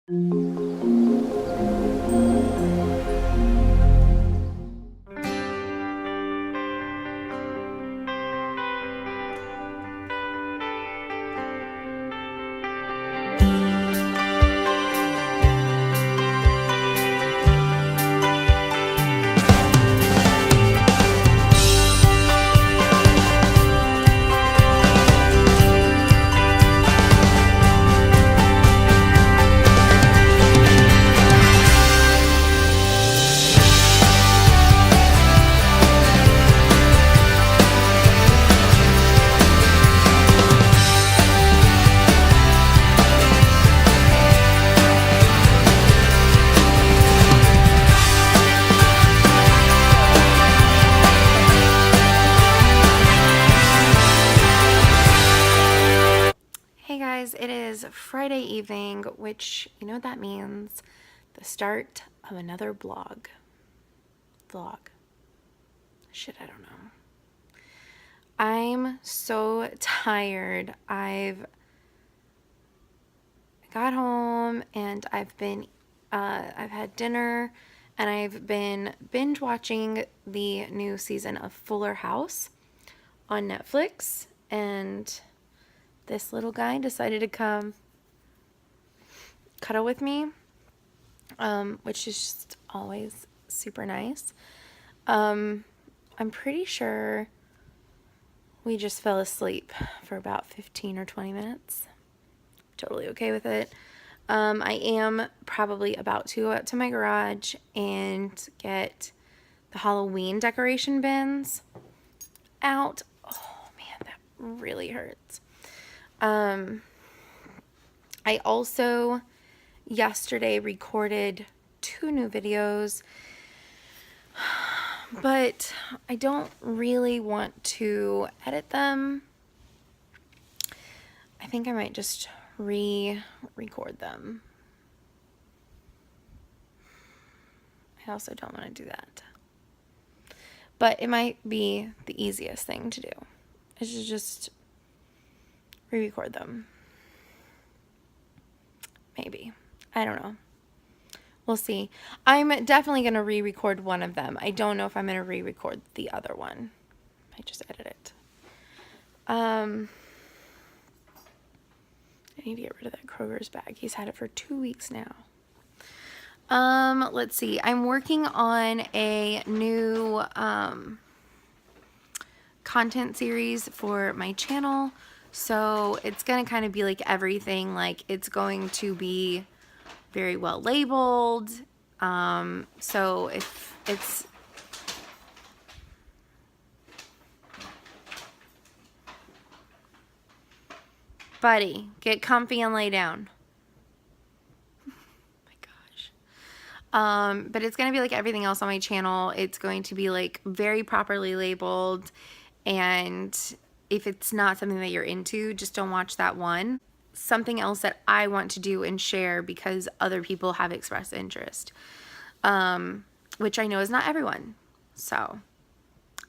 Hey guys, it is Friday evening, which, you know what that means? The start of another vlog. Shit, I don't know. I'm so tired. I've got home and I've had dinner and I've been binge watching the new season of Fuller House on Netflix, and this little guy decided to come cuddle with me, which is just always super nice. I'm pretty sure we just fell asleep for about 15 or 20 minutes. Totally okay with it. I am probably about to go out to my garage and get the Halloween decoration bins out. Oh man, that really hurts. I also yesterday recorded 2 new videos, but I don't really want to edit them. I think I might just re-record them. I also don't want to do that. But it might be the easiest thing to do, is to just re-record them. Maybe. I don't know. We'll see. I'm definitely going to re-record one of them. I don't know if I'm going to re-record the other one. I just edit it. I need to get rid of that Kroger's bag. He's had it for 2 weeks now. Let's see. I'm working on a new content series for my channel. So it's going to kind of be like everything. Like, it's going to be very well labeled. So if it's buddy, get comfy and lay down. My gosh. But it's going to be like everything else on my channel. It's going to be like very properly labeled, and if it's not something that you're into, just don't watch that one. Something else that I want to do and share because other people have expressed interest, which I know is not everyone. So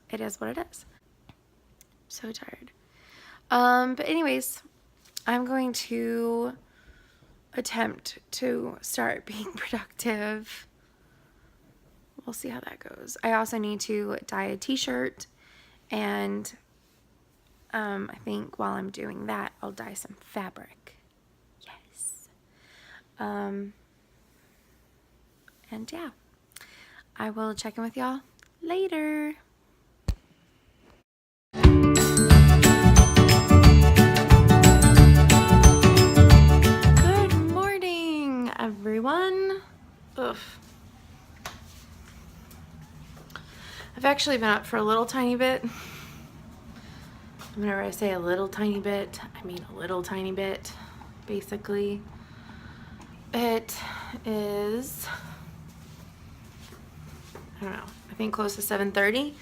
it is what it is. So tired. But anyways, I'm going to attempt to start being productive. We'll see how that goes. I also need to dye a t-shirt, and I think while I'm doing that, I'll dye some fabric. Yes. And yeah, I will check in with y'all later. Good morning, everyone. Ugh. I've actually been up for a little tiny bit. Whenever I say a little tiny bit, I mean a little tiny bit, basically. It is, I don't know, I think close to 7:30,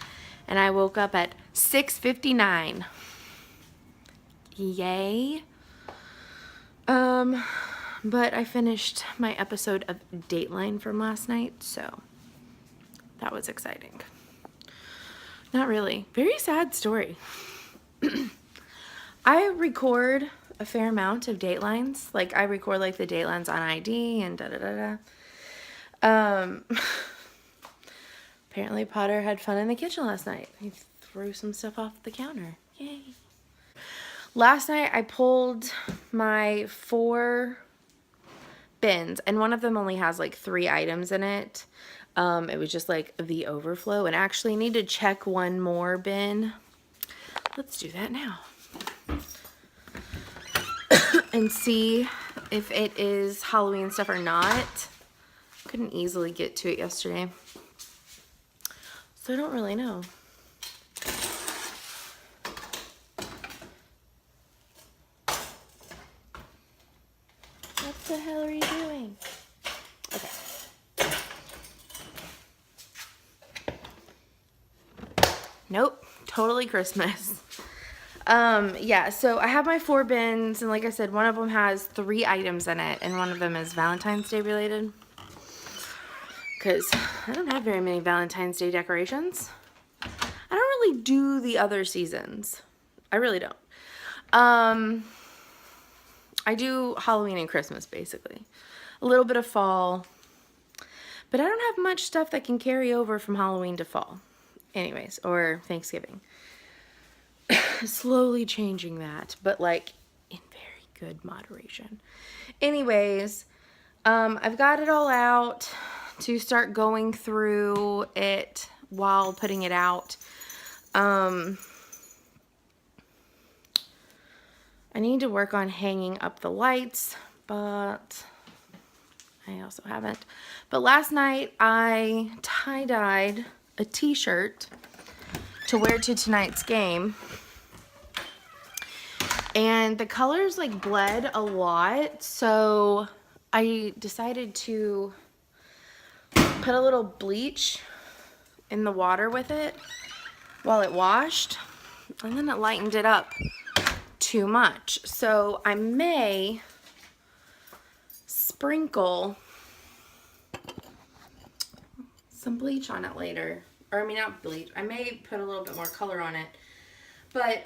and I woke up at 6:59. Yay. But I finished my episode of Dateline from last night, so that was exciting. Not really. Very sad story. I record a fair amount of datelines. Like, I record, like, the datelines on ID and da-da-da-da. Apparently Potter had fun in the kitchen last night. He threw some stuff off the counter. Yay. Last night I pulled my 4 bins, and one of them only has like 3 items in it. It was just like the overflow, and actually need to check one more bin. Let's do that now. And see if it is Halloween stuff or not. Couldn't easily get to it yesterday, so I don't really know. What the hell are you doing? Okay. Nope, totally Christmas. Yeah, so I have my 4 bins, and like I said, one of them has 3 items in it, and one of them is Valentine's Day related. Because I don't have very many Valentine's Day decorations. I don't really do the other seasons. I really don't. I do Halloween and Christmas, basically. A little bit of fall. But I don't have much stuff that can carry over from Halloween to fall. Anyways, or Thanksgiving. Slowly changing that, but like in very good moderation. Anyways, I've got it all out to start going through it while putting it out. I need to work on hanging up the lights, but I also haven't. But last night I tie-dyed a t-shirt to wear to tonight's game. And the colors like bled a lot, so I decided to put a little bleach in the water with it while it washed, and then it lightened it up too much. So I may sprinkle some bleach on it later. Or I mean, not bleach. I may put a little bit more color on it. But,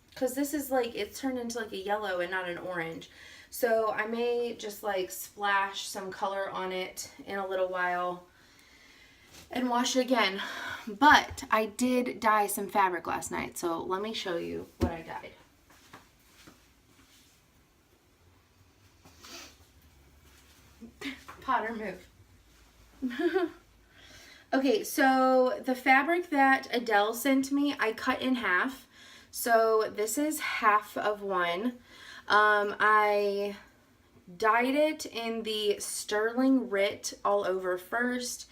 because this is like, it's turned into like a yellow and not an orange. So I may just like splash some color on it in a little while and wash it again. But I did dye some fabric last night, so let me show you what I dyed. Potter, move. Okay, so the fabric that Adele sent me, I cut in half. So this is half of one. I dyed it in the sterling Rit all over first,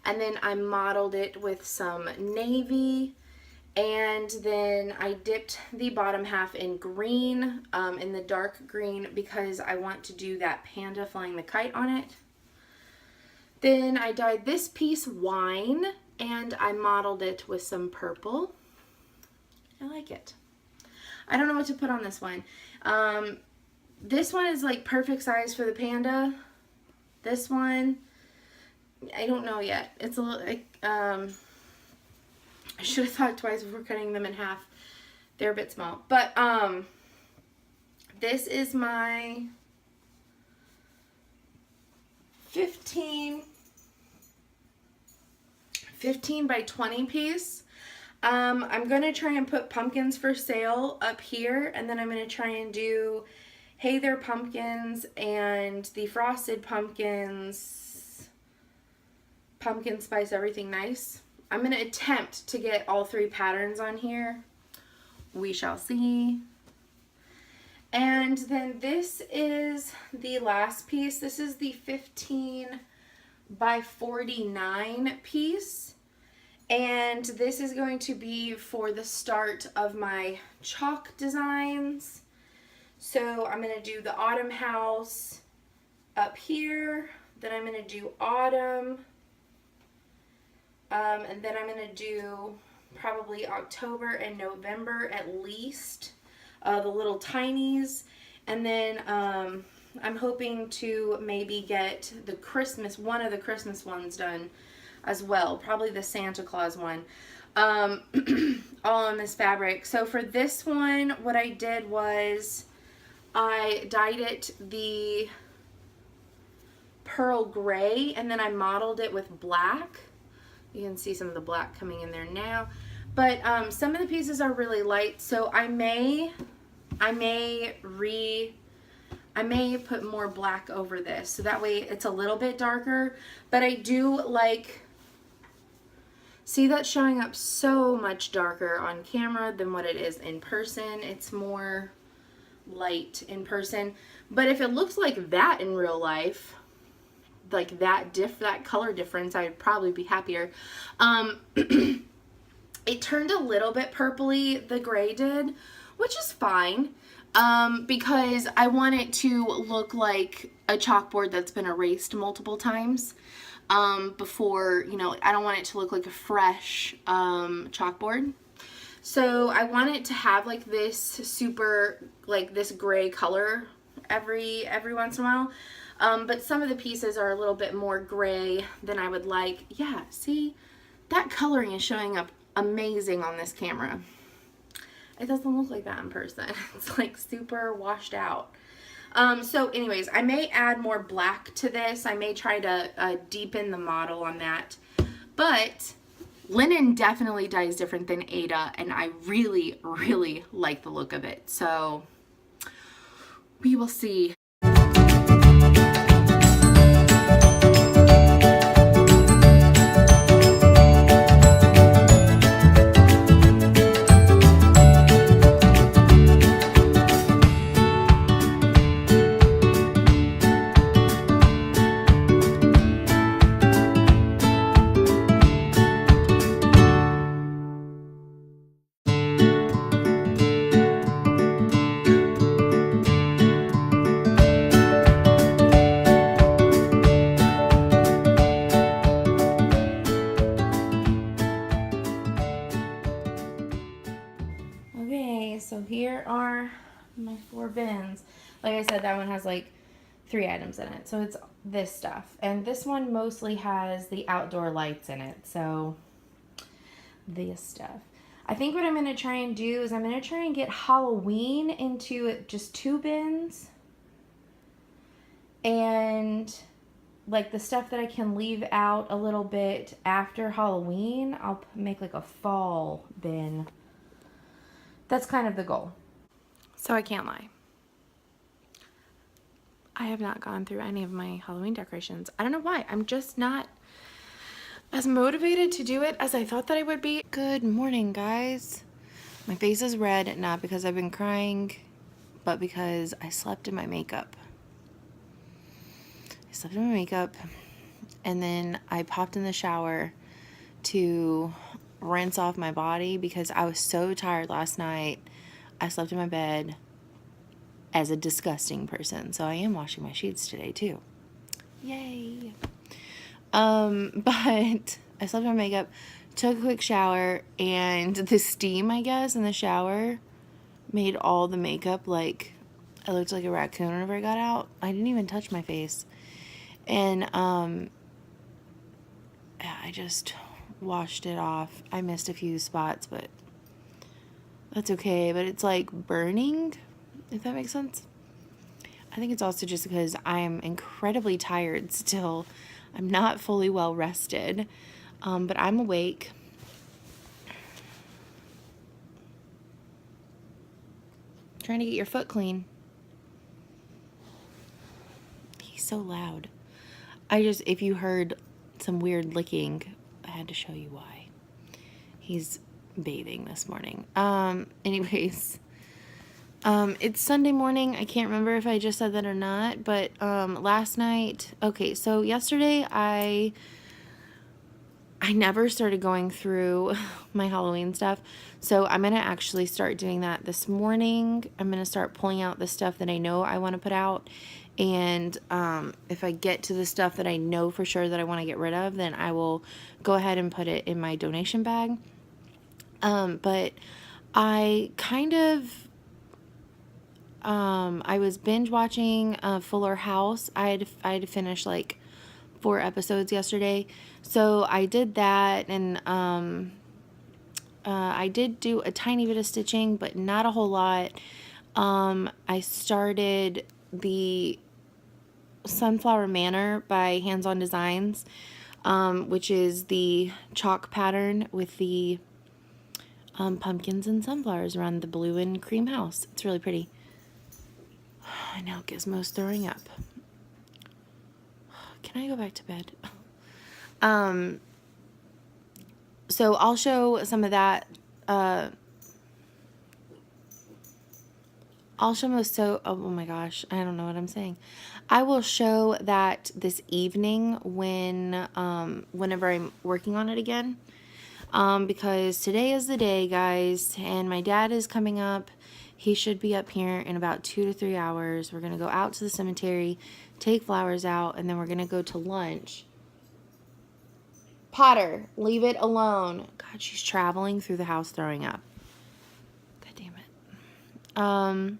and then I modeled it with some navy, and then I dipped the bottom half in green, in the dark green, because I want to do that panda flying the kite on it. Then I dyed this piece wine, and I modeled it with some purple. I like it. I don't know what to put on this one. This one is like perfect size for the panda. This one, I don't know yet. It's a little, I should have thought twice before cutting them in half. They're a bit small. But, this is my 15 by 20 piece. I'm going to try and put pumpkins for sale up here, and then I'm going to try and do Hey There Pumpkins and the Frosted Pumpkins, Pumpkin Spice Everything Nice. I'm going to attempt to get all 3 patterns on here. We shall see. And then this is the last piece. This is the 15 by 49 piece. And this is going to be for the start of my chalk designs. So I'm going to do the autumn house up here. Then I'm going to do autumn. And then I'm going to do probably October and November at least. The little tinies. And then I'm hoping to maybe get the Christmas, one of the Christmas ones done as well. Probably the Santa Claus one. um, all on this fabric. So for this one, what I did was I dyed it the pearl gray, and then I modeled it with black. You can see some of the black coming in there now. But some of the pieces are really light, so I may put more black over this, so that way it's a little bit darker. But I do like, see, that's showing up so much darker on camera than what it is in person. It's more light in person. But if it looks like that in real life, like that color difference, I'd probably be happier. It turned a little bit purpley, the gray did, which is fine, because I want it to look like a chalkboard that's been erased multiple times before, you know, I don't want it to look like a fresh chalkboard. So I want it to have like this super, like this gray color every once in a while. But some of the pieces are a little bit more gray than I would like. Yeah, see, that coloring is showing up amazing on this camera. It doesn't look like that in person. It's like super washed out. So anyways, I may add more black to this. I may try to deepen the model on that. But linen definitely dyes different than Aida, and I really, really like the look of it. So we will see. Okay, so here are my 4 bins. Like I said, that one has like 3 items in it. So it's this stuff. And this one mostly has the outdoor lights in it. So this stuff. I think what I'm going to try and do is I'm going to try and get Halloween into just 2 bins. And like the stuff that I can leave out a little bit after Halloween, I'll make like a fall bin. That's kind of the goal. So I can't lie. I have not gone through any of my Halloween decorations. I don't know why. I'm just not as motivated to do it as I thought that I would be. Good morning, guys. My face is red, not because I've been crying, but because I slept in my makeup. I slept in my makeup, and then I popped in the shower to rinse off my body because I was so tired last night. I slept in my bed as a disgusting person. So I am washing my sheets today too. Yay. But I slept in my makeup, took a quick shower, and the steam, I guess, in the shower made all the makeup like I looked like a raccoon whenever I got out. I didn't even touch my face. And I just washed it off. I missed a few spots, but that's okay. But it's like burning, if that makes sense. I think it's also just because I am incredibly tired still. I'm not fully well rested, but I'm awake. Trying to get your foot clean. He's so loud. If you heard some weird licking, I had to show you why. He's bathing this morning. Anyways, it's Sunday morning. I can't remember if I just said that or not, but last night, okay, so yesterday I never started going through my Halloween stuff, so I'm going to actually start doing that this morning. I'm going to start pulling out the stuff that I know I want to put out, and if I get to the stuff that I know for sure that I want to get rid of, then I will go ahead and put it in my donation bag. But I kind of, I was binge watching Fuller House. I had to finish like 4 episodes yesterday, so I did that, and I did do a tiny bit of stitching, but not a whole lot. I started the Sunflower Manor by Hands On Designs, which is the chalk pattern with the pumpkins and sunflowers around the blue and cream house. It's really pretty. I know Gizmo's throwing up. Can I go back to bed? So I'll show some of that. I'll show most oh my gosh, I don't know what I'm saying. I will show that this evening when whenever I'm working on it again. Because today is the day, guys, and my dad is coming up. He should be up here in about 2 to 3 hours. We're going to go out to the cemetery, take flowers out, and then we're going to go to lunch. Potter, leave it alone. God, she's traveling through the house throwing up. God damn it.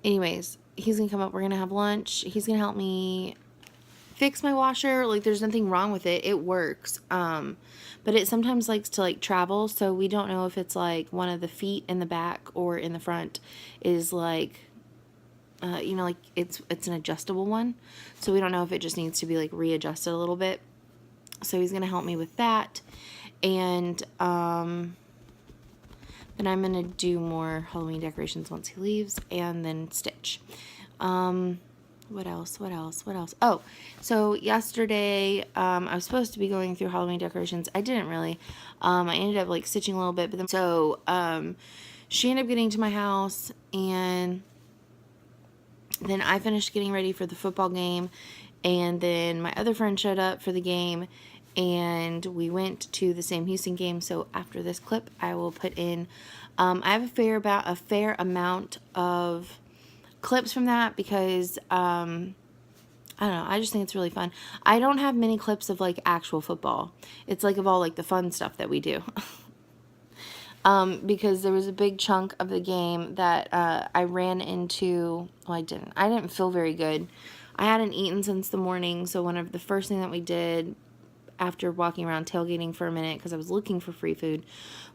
Anyways, he's going to come up. We're going to have lunch. He's going to help me fix my washer. Like, there's nothing wrong with it. It works. But it sometimes likes to, like, travel. So we don't know if it's, like, one of the feet in the back or in the front is, like, you know, like, it's an adjustable one. So we don't know if it just needs to be, like, readjusted a little bit. So he's going to help me with that. And, then I'm going to do more Halloween decorations once he leaves, and then stitch. What else? Oh, so yesterday, I was supposed to be going through Halloween decorations. I didn't really. I ended up, like, stitching a little bit, but then, so, she ended up getting to my house, and then I finished getting ready for the football game, and then my other friend showed up for the game, and we went to the Sam Houston game. So after this clip, I will put in, I have a fair amount of clips from that because, I don't know, I just think it's really fun. I don't have many clips of, like, actual football. It's, like, of all, like, the fun stuff that we do. Because there was a big chunk of the game that, I ran into, well, I didn't feel very good. I hadn't eaten since the morning, so one of the first thing that we did after walking around tailgating for a minute, because I was looking for free food,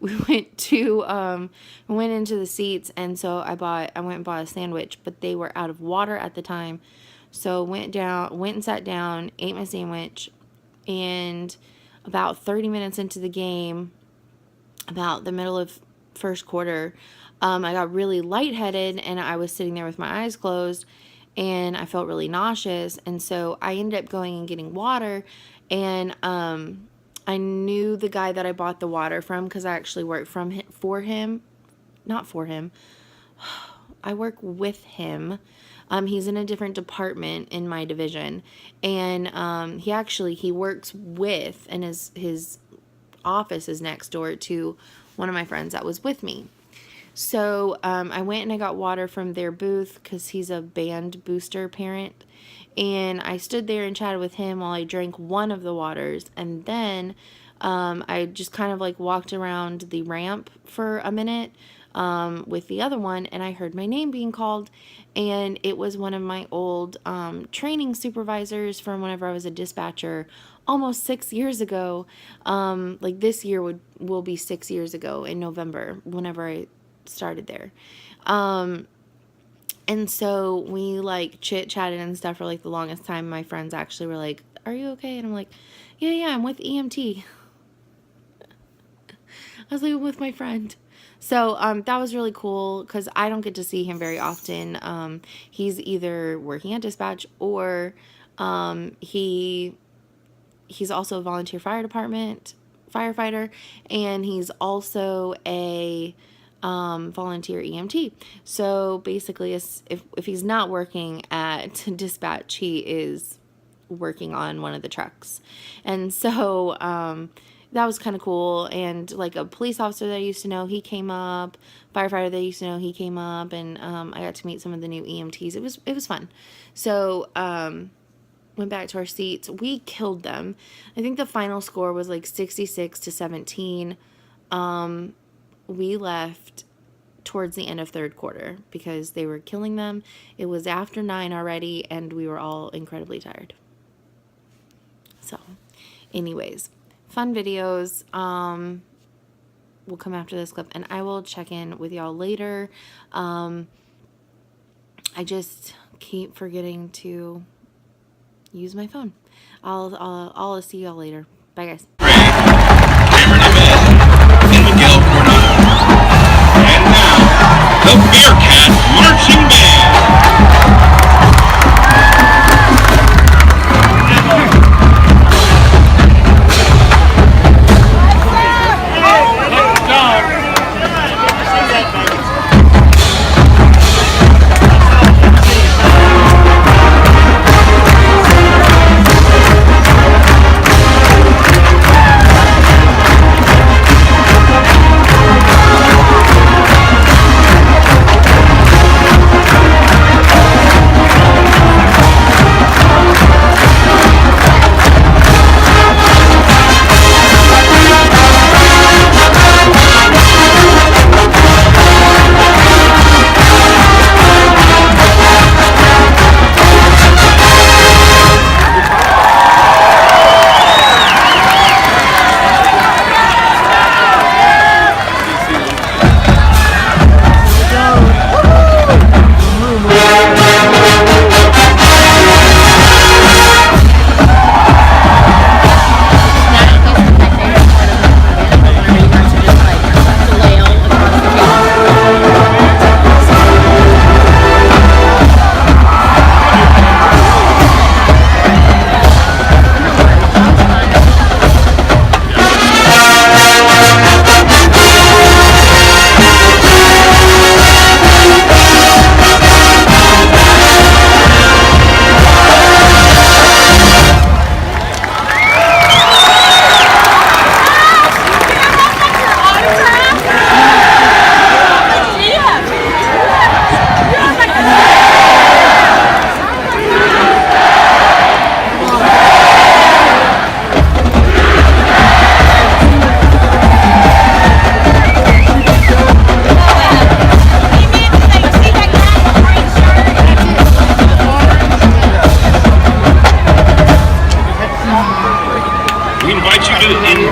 we went into the seats, and so I went and bought a sandwich, but they were out of water at the time, so went and sat down, ate my sandwich, and about 30 minutes into the game, about the middle of first quarter, I got really lightheaded, and I was sitting there with my eyes closed, and I felt really nauseous, and so I ended up going and getting water. And I knew the guy that I bought the water from because I actually work for him. Not for him. I work with him. He's in a different department in my division. And he works with, and his office is next door to one of my friends that was with me. So I went and I got water from their booth because he's a band booster parent. And I stood there and chatted with him while I drank one of the waters. And then I just kind of, like, walked around the ramp for a minute with the other one. And I heard my name being called. And it was one of my old training supervisors from whenever I was a dispatcher almost 6 years ago. Like, this year will be 6 years ago in November whenever I started there. And so we, like, chit-chatted and stuff for, like, the longest time. My friends actually were like, "Are you okay?" And I'm like, yeah, I'm with EMT. I was like, with my friend. So that was really cool because I don't get to see him very often. He's either working at dispatch or he's also a volunteer firefighter, and he's also a volunteer EMT. So basically, if he's not working at dispatch, he is working on one of the trucks. And so that was kind of cool. And, like, a police officer that I used to know, he came up. Firefighter that I used to know, he came up. And I got to meet some of the new EMTs. It was fun. So went back to our seats. We killed them. I think the final score was like 66-17. We left towards the end of third quarter because they were killing them. It was after 9 already, and we were all incredibly tired. So, anyways, fun videos will come after this clip, and I will check in with y'all later. I just keep forgetting to use my phone. I'll see y'all later. Bye, guys. And now, the Bearcat Marching Band.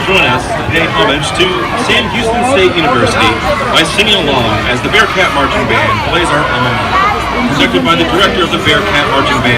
Join us to pay homage to Sam Houston State University by singing along as the Bearcat Marching Band plays our alma mater, conducted by the director of the Bearcat Marching Band.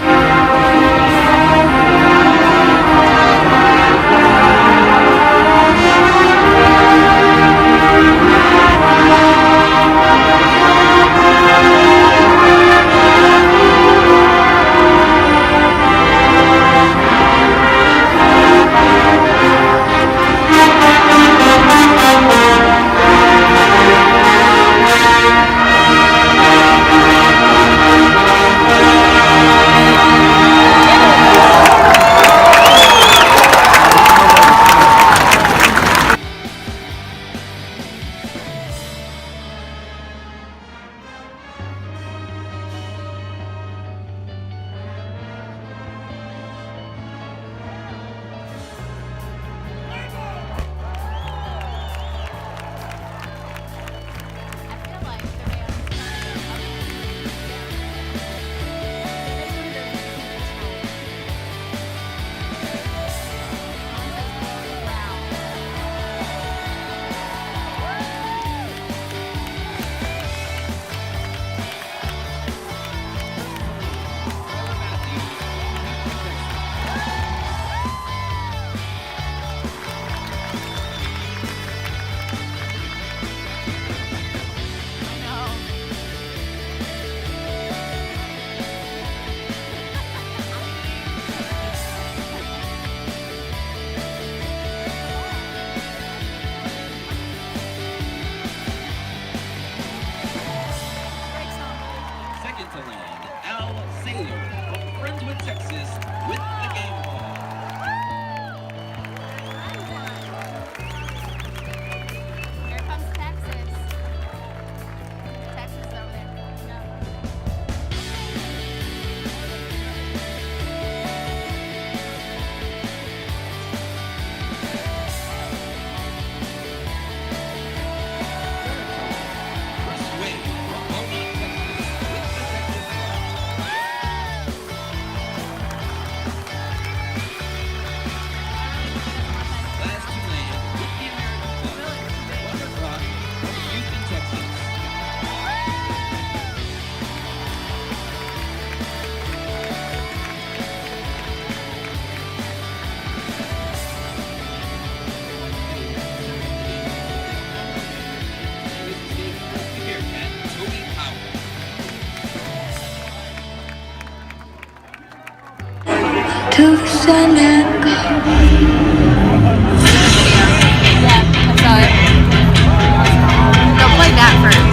Go play that first.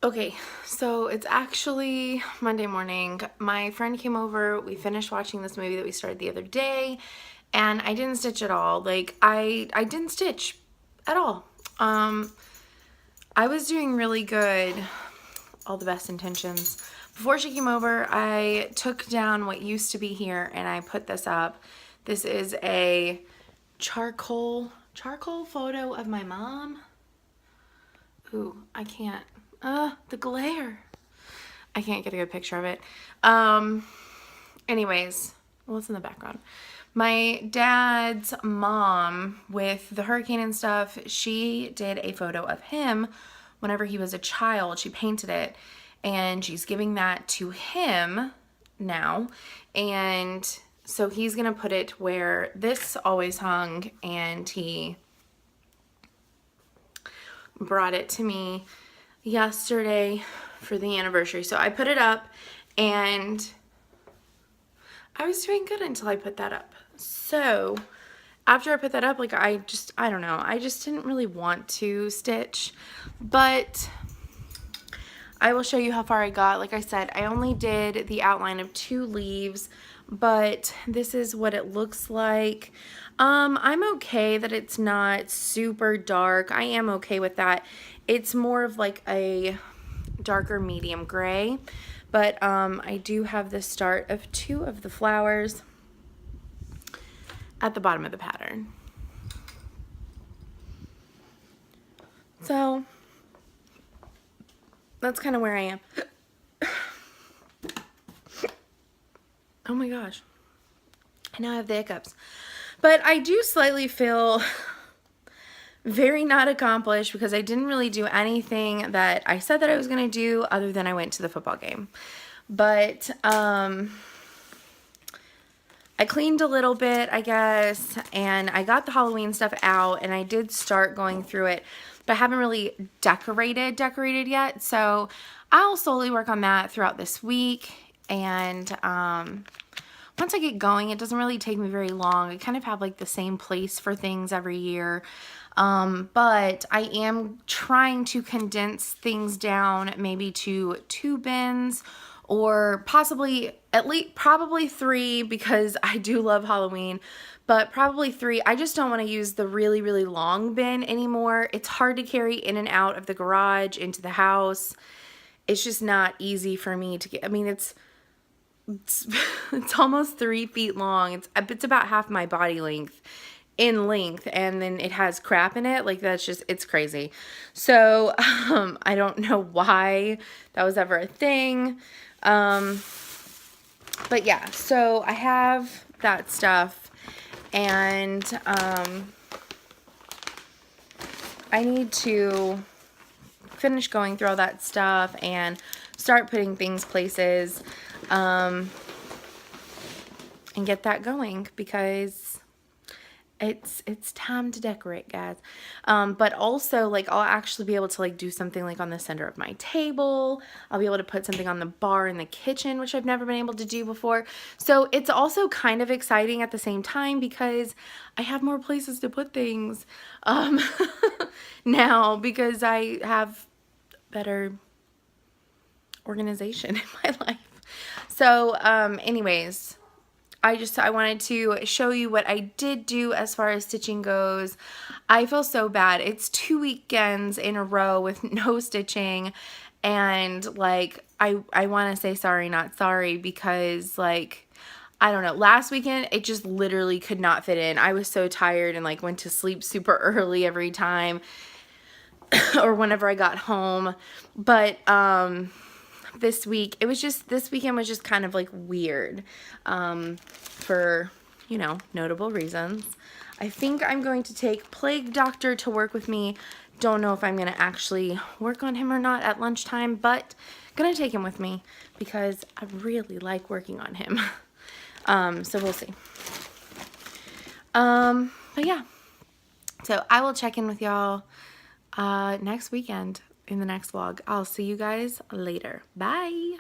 Okay, so it's actually Monday morning. My friend came over. We finished watching this movie that we started the other day, and I didn't stitch at all. Like I didn't stitch at all. I was doing really good. All the best intentions. Before she came over, I took down what used to be here and I put this up. This is a charcoal photo of my mom. Ooh, I can't. The glare. I can't get a good picture of it. Anyways, what's in the background? My dad's mom, with the hurricane and stuff, she did a photo of him whenever he was a child. She painted it, and she's giving that to him now. And so he's gonna put it where this always hung, and he brought it to me yesterday for the anniversary. So I put it up, and I was doing good until I put that up. So after I put that up, like I don't know, I just didn't really want to stitch, but I will show you how far I got. Like I said, I only did the outline of 2 leaves, but this is what it looks like. I'm okay that it's not super dark. I am okay with that. It's more of like a darker medium gray, but I do have the start of 2 of the flowers at the bottom of the pattern. So that's kind of where I am. Oh my gosh. I now have the hiccups. But I do slightly feel very not accomplished because I didn't really do anything that I said that I was going to do other than I went to the football game. But I cleaned a little bit, I guess, and I got the Halloween stuff out, and I did start going through it, but I haven't really decorated yet. So I'll slowly work on that throughout this week, and once I get going, it doesn't really take me very long. I kind of have like the same place for things every year. But I am trying to condense things down maybe to 2 bins, or possibly probably 3, because I do love Halloween, but probably 3. I just don't want to use the really, really long bin anymore. It's hard to carry in and out of the garage into the house. It's just not easy for me to get. I mean, it's almost 3 feet long. It's about half my body length in length, and then it has crap in it. Like, that's just, it's crazy. So I don't know why that was ever a thing. But yeah, so I have that stuff, and I need to finish going through all that stuff and start putting things places, and get that going, because it's time to decorate, guys. But also, like, I'll actually be able to like do something like on the center of my table. I'll be able to put something on the bar in the kitchen, which I've never been able to do before. So it's also kind of exciting at the same time, because I have more places to put things now, because I have better organization in my life. So anyways, I wanted to show you what I did do as far as stitching goes. I feel so bad. It's 2 weekends in a row with no stitching, and like I want to say sorry, not sorry, because like, I don't know, last weekend it just literally could not fit in. I was so tired and like went to sleep super early every time or whenever I got home. But this weekend was just kind of like weird, for, you know, notable reasons. I think I'm going to take Plague Doctor to work with me. Don't know if I'm going to actually work on him or not at lunchtime, but going to take him with me because I really like working on him. So we'll see. But yeah, so I will check in with y'all next weekend in the next vlog. I'll see you guys later. Bye.